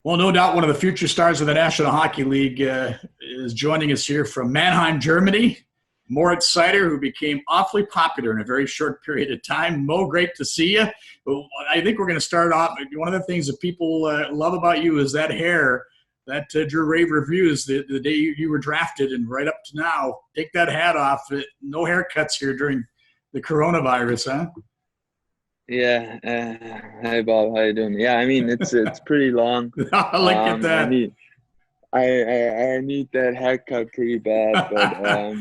Well, no doubt one of the future stars of the National Hockey League is joining us here from Mannheim, Germany. Moritz Seider, who became awfully popular in a very short period of time. Mo, great to see you. But I think we're going to start off. One of the things that people love about you is that hair that Drew Rave reviews the day you were drafted and right up to now. Take that hat off. No haircuts here during the coronavirus, huh? Yeah. Hi Bob, how you doing? Yeah, I mean it's pretty long. Look at I that. need I need that haircut pretty bad, but I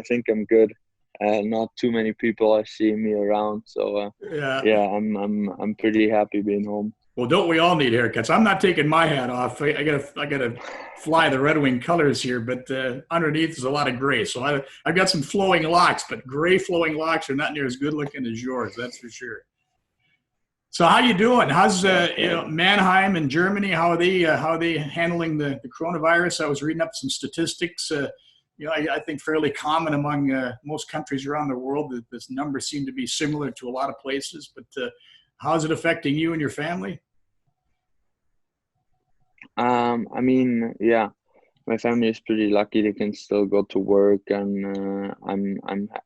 think I'm good. Not too many people are seeing me around, so Yeah. yeah, I'm pretty happy being home. Well, don't we all need haircuts? I'm not taking my hat off. I gotta fly the Red Wing colors here, but underneath is a lot of gray. So I've got some flowing locks, but gray flowing locks are not near as good looking as yours. That's for sure. So how you doing? How's Yeah, Mannheim in Germany? How are they handling the coronavirus? I was reading up some statistics. I think fairly common among most countries around the world that this number seem to be similar to a lot of places. But how is it affecting you and your family? I mean, yeah, my family is pretty lucky. They can still go to work, and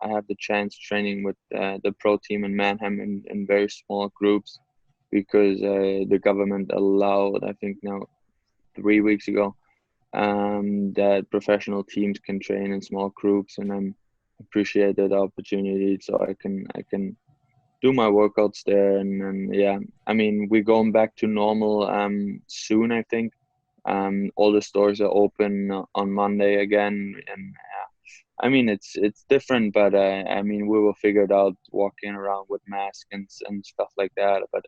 I have the chance training with the pro team in Mannheim in very small groups because the government allowed, I think now 3 weeks ago, that professional teams can train in small groups, and I'm appreciate that opportunity so I can do my workouts there, and yeah, I mean we're going back to normal soon, I think. All the stores are open on Monday again, and I mean it's different, but I mean we will figure it out walking around with masks and stuff like that. But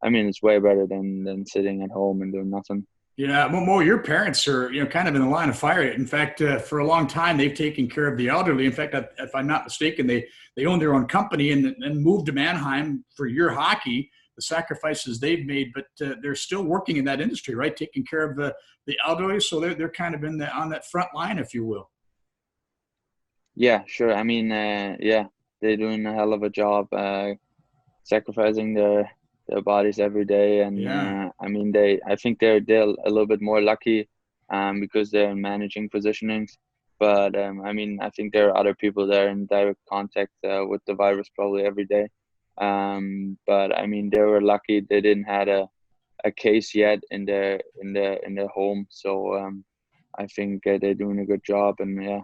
I mean it's way better than sitting at home and doing nothing. Yeah, well, Mo, your parents are, kind of in the line of fire. In fact, for a long time, they've taken care of the elderly. In fact, if I'm not mistaken, they own their own company and moved to Mannheim for your hockey. The sacrifices they've made, but they're still working in that industry, right? Taking care of the elderly, so they're kind of in the on that front line, if you will. Yeah, sure. I mean, yeah, they're doing a hell of a job, sacrificing their bodies every day, and Yeah. I mean, I think they're a little bit more lucky, because they're in managing positionings. But I mean, I think there are other people there in direct contact with the virus probably every day. But I mean, they were lucky they didn't had a case yet in their home. So I think they're doing a good job, and yeah,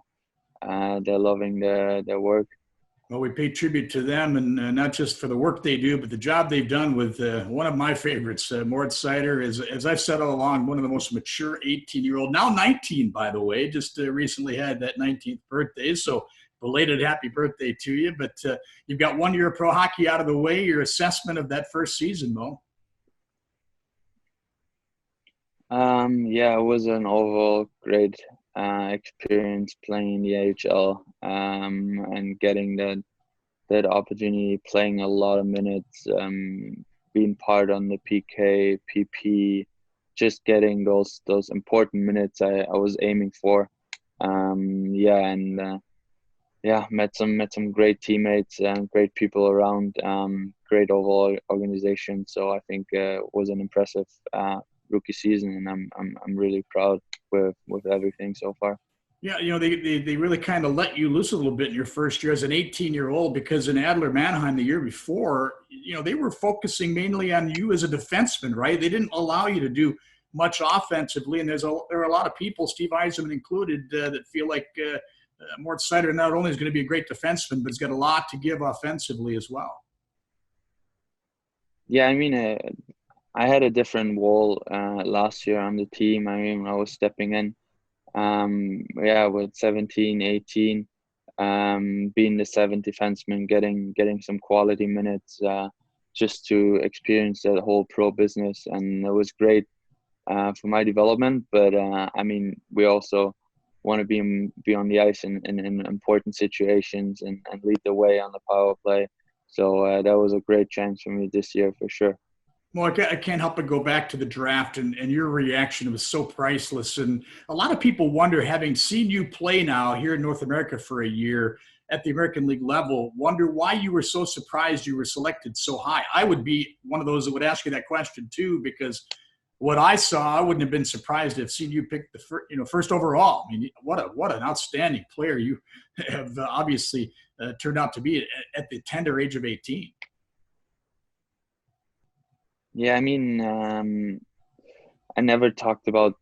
they're loving their work. Well, we pay tribute to them, and not just for the work they do, but the job they've done with one of my favorites, Moritz Seider, is, as I've said all along, one of the most mature 18-year-old, now 19, by the way, just recently had that 19th birthday. So belated happy birthday to you. But you've got 1 year of pro hockey out of the way. Your assessment of that first season, Mo? Yeah, it was an overall great experience playing in the AHL, and getting that opportunity, playing a lot of minutes, being part on the PK, PP, just getting those important minutes I was aiming for. Yeah, and yeah, met some great teammates and great people around. Great overall organization. So I think it was an impressive rookie season, and I'm really proud with everything so far. Yeah, they really kind of let you loose a little bit in your first year as an 18-year-old, because in Adler Mannheim the year before, they were focusing mainly on you as a defenseman, right? They didn't allow you to do much offensively, and there are a lot of people, Steve Eisenman included, that feel like Mort Seider not only is going to be a great defenseman, but he's got a lot to give offensively as well. Yeah, I mean, I had a different role last year on the team. I mean, I was stepping in, yeah, with 17, 18, being the seventh defenseman, getting some quality minutes, just to experience that whole pro business, and it was great for my development. But I mean, we also want to be on the ice in important situations, and lead the way on the power play. So that was a great chance for me this year for sure. Well, I can't help but go back to the draft, and your reaction was so priceless. And a lot of people wonder, having seen you play now here in North America for a year, at the American League level. Wonder why you were so surprised you were selected so high. I would be one of those that would ask you that question too, because what I saw, I wouldn't have been surprised to have seen you pick the first overall. I mean, what an outstanding player you have obviously turned out to be at the tender age of 18. Yeah, I mean, I never talked about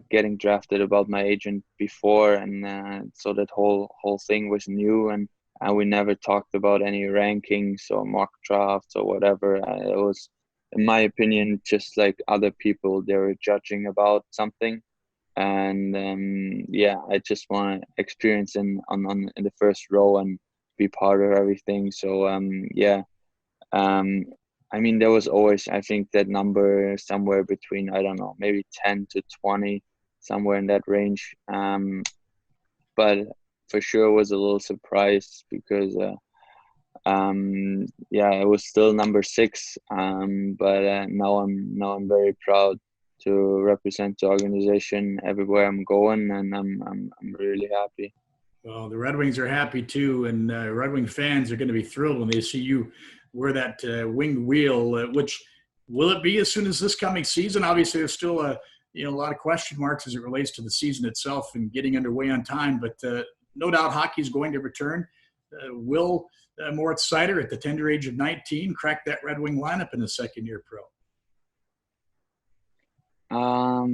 getting drafted about my agent before, and so that whole thing was new, and we never talked about any rankings or mock drafts or whatever. It was, in my opinion, just like other people, they were judging about something, and yeah, I just want to experience in the first row and be part of everything. So yeah. I mean, there was always, I think, that number somewhere between, I don't know, maybe 10 to 20, somewhere in that range. But for sure was a little surprised because, yeah, it was still number 6. But now I'm very proud to represent the organization everywhere I'm going, and I'm really happy. Well, the Red Wings are happy too, and Red Wing fans are going to be thrilled when they see you wear that winged wheel. Which will it be as soon as this coming season? Obviously, there's still a lot of question marks as it relates to the season itself and getting underway on time. But no doubt, hockey is going to return. Will Moritz Seider, at the tender age of 19, crack that Red Wing lineup in his second year pro?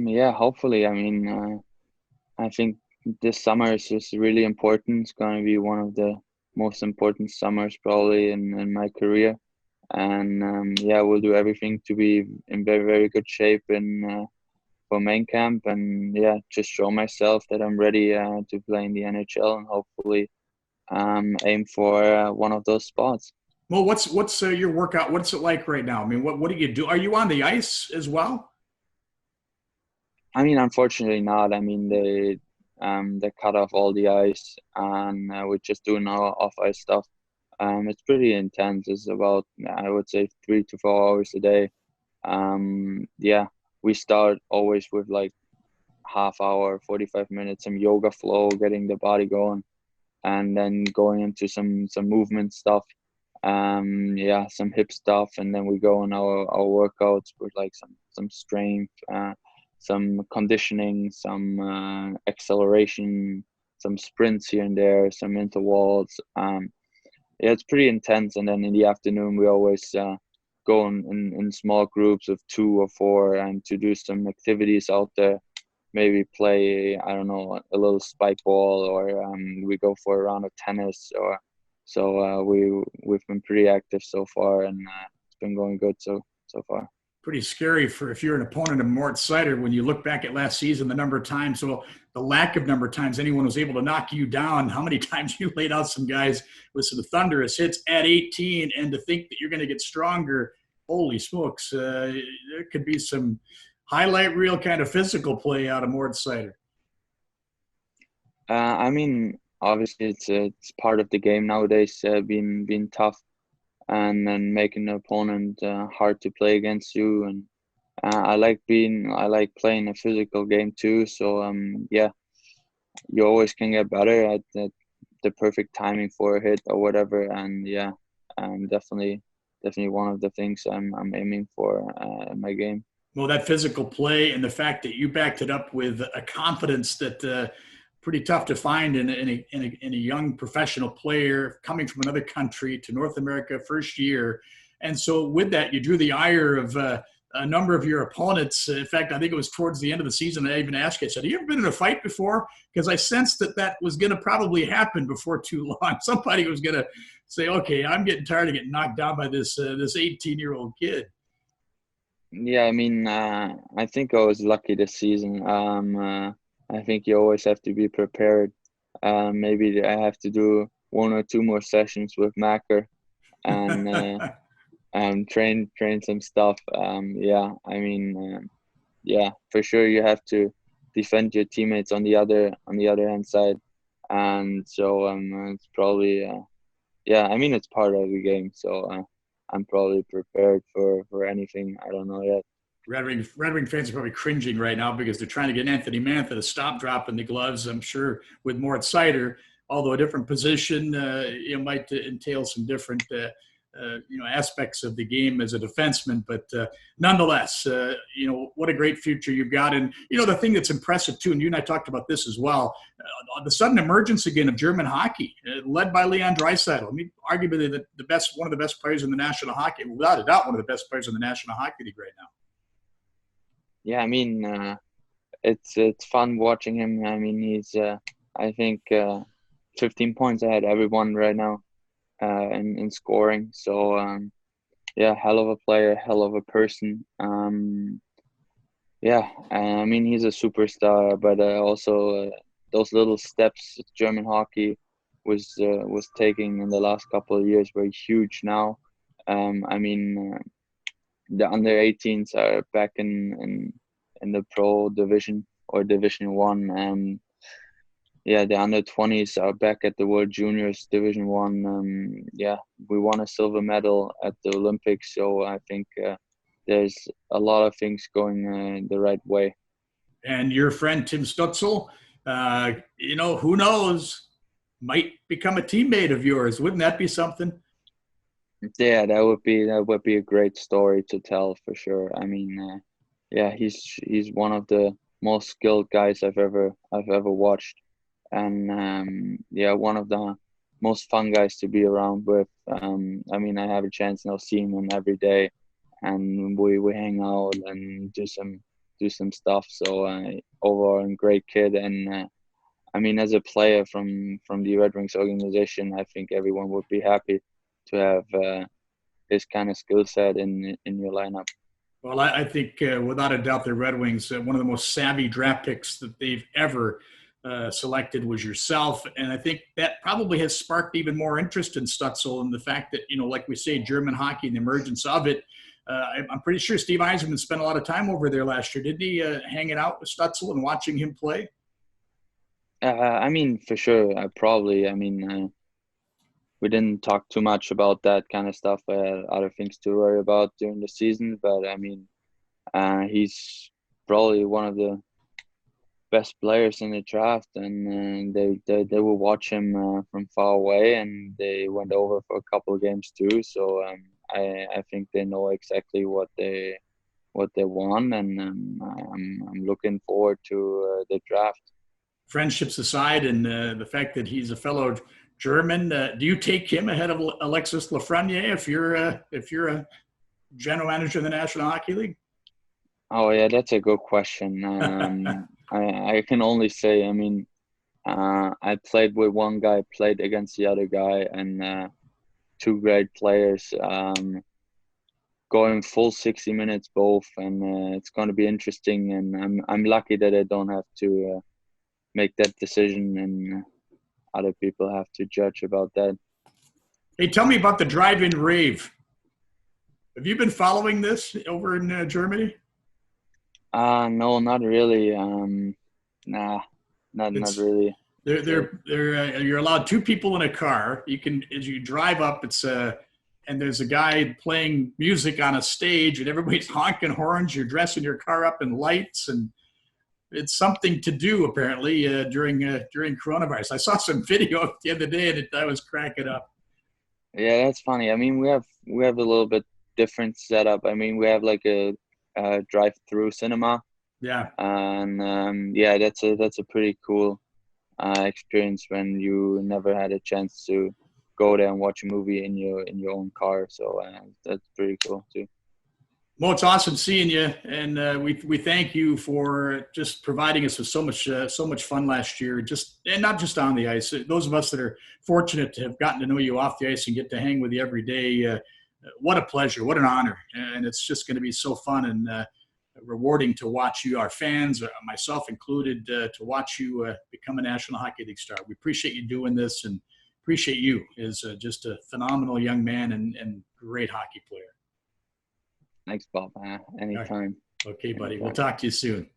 Yeah, hopefully. I mean, I think this summer is just really important. It's going to be one of the most important summers probably in my career, and yeah, we'll do everything to be in very, very good shape for main camp, and yeah, just show myself that I'm ready to play in the NHL, and hopefully aim for one of those spots. Well, what's your workout? What's it like right now? I mean, what do you do? Are you on the ice as well? I mean, unfortunately not. I mean, they cut off all the ice, and we're just doing our off ice stuff. It's pretty intense. It's about, I would say, 3 to 4 hours a day. Yeah, we start always with like half hour, 45 minutes, some yoga flow, getting the body going, and then going into some movement stuff. Yeah, some hip stuff, and then we go on our workouts with like some strength, some conditioning, some acceleration, some sprints here and there, some intervals. Yeah, it's pretty intense. And then in the afternoon, we always go in small groups of 2 or 4 and to do some activities out there. Maybe play, I don't know, a little spike ball, or we go for a round of tennis. Or so we've been pretty active so far, and it's been going good so far. Pretty scary if you're an opponent of Moritz Seider when you look back at last season, the number of times, well, the lack of number of times anyone was able to knock you down, how many times you laid out some guys with some thunderous hits at 18, and to think that you're going to get stronger, holy smokes, there could be some highlight reel kind of physical play out of Moritz Seider. I mean, obviously it's part of the game nowadays, being tough and then making the opponent hard to play against you. And I like playing a physical game too. So yeah, you always can get better at the perfect timing for a hit or whatever. And yeah, definitely one of the things I'm aiming for in my game. Well, that physical play and the fact that you backed it up with a confidence that pretty tough to find in a young professional player coming from another country to North America first year. And so with that, you drew the ire of a number of your opponents. In fact, I think it was towards the end of the season, I even asked you, I said, have you ever been in a fight before? Because I sensed that was going to probably happen before too long. Somebody was going to say, okay, I'm getting tired of getting knocked down by this 18-year-old kid. Yeah, I mean, I think I was lucky this season. I think you always have to be prepared. Maybe I have to do 1 or 2 more sessions with Macker and train some stuff. Yeah, I mean, yeah, for sure you have to defend your teammates on the other hand side, and so it's probably yeah. I mean, it's part of the game, so I'm probably prepared for anything. I don't know yet. Red Wing fans are probably cringing right now because they're trying to get Anthony Mantha to stop dropping the gloves, I'm sure, with Moritz Seider. although a different position, might entail some different aspects of the game as a defenseman, but nonetheless, what a great future you've got. And the thing that's impressive too, and you and I talked about this as well, the sudden emergence again of German hockey, led by Leon Draisaitl. I mean, arguably one of the best players in the National Hockey, without a doubt, one of the best players in the National Hockey League right now. Yeah, I mean, it's fun watching him. I mean, he's I think 15 points ahead everyone right now. In scoring. So, hell of a player, hell of a person. I mean, he's a superstar, but also those little steps German hockey was taking in the last couple of years were huge now. I mean, the under 18s are back in the pro division or Division 1. The under 20s are back at the World Juniors Division 1. We won a silver medal at the Olympics, so I think there's a lot of things going the right way. And your friend Tim Stutzel, who knows, might become a teammate of yours. Wouldn't that be something? Yeah, that would be a great story to tell for sure. I mean, he's one of the most skilled guys I've ever watched. And one of the most fun guys to be around with. I mean, I have a chance now seeing him every day, and we hang out and do some stuff. So overall, a great kid, and I mean, as a player from the Red Wings organization, I think everyone would be happy to have his kind of skill set in your lineup. Well, I think without a doubt, the Red Wings, one of the most savvy draft picks that they've ever selected was yourself. And I think that probably has sparked even more interest in Stutzel, and the fact that, like we say, German hockey and the emergence of it. I'm pretty sure Steve Yzerman spent a lot of time over there last year, didn't he, hanging out with Stutzel and watching him play? I mean, for sure, we didn't talk too much about that kind of stuff. Other things to worry about during the season, but I mean, he's probably one of the best players in the draft, and they will watch him from far away, and they went over for a couple of games too. So I think they know exactly what they want, and I'm looking forward to the draft. Friendships aside, and the fact that he's a fellow German, do you take him ahead of Alexis Lafreniere if you're a general manager in the National Hockey League? Oh yeah, that's a good question. I can only say, I mean, I played with one guy, played against the other guy, and two great players, going full 60 minutes both, and it's going to be interesting. And I'm lucky that I don't have to make that decision, and other people have to judge about that. Hey, tell me about the drive-in rave. Have you been following this over in Germany? No, not really. Not really. You're allowed two people in a car. You can, as you drive up, and there's a guy playing music on a stage, and everybody's honking horns. You're dressing your car up in lights, and it's something to do apparently during coronavirus. I saw some video the other day, and I was cracking up. Yeah, that's funny. I mean, we have a little bit different setup. I mean, we have like a drive-through cinema. Yeah. And that's a pretty cool experience when you never had a chance to go there and watch a movie in your own car. So that's pretty cool too. Well, it's awesome seeing you, and we thank you for just providing us with so much fun last year. And not just on the ice. Those of us that are fortunate to have gotten to know you off the ice and get to hang with you every day, what a pleasure, what an honor, and it's just going to be so fun and rewarding to watch you, our fans, myself included, to watch you become a National Hockey League star. We appreciate you doing this, and appreciate you as just a phenomenal young man and great hockey player. Thanks, Bob. Anytime. Okay, buddy. We'll talk to you soon.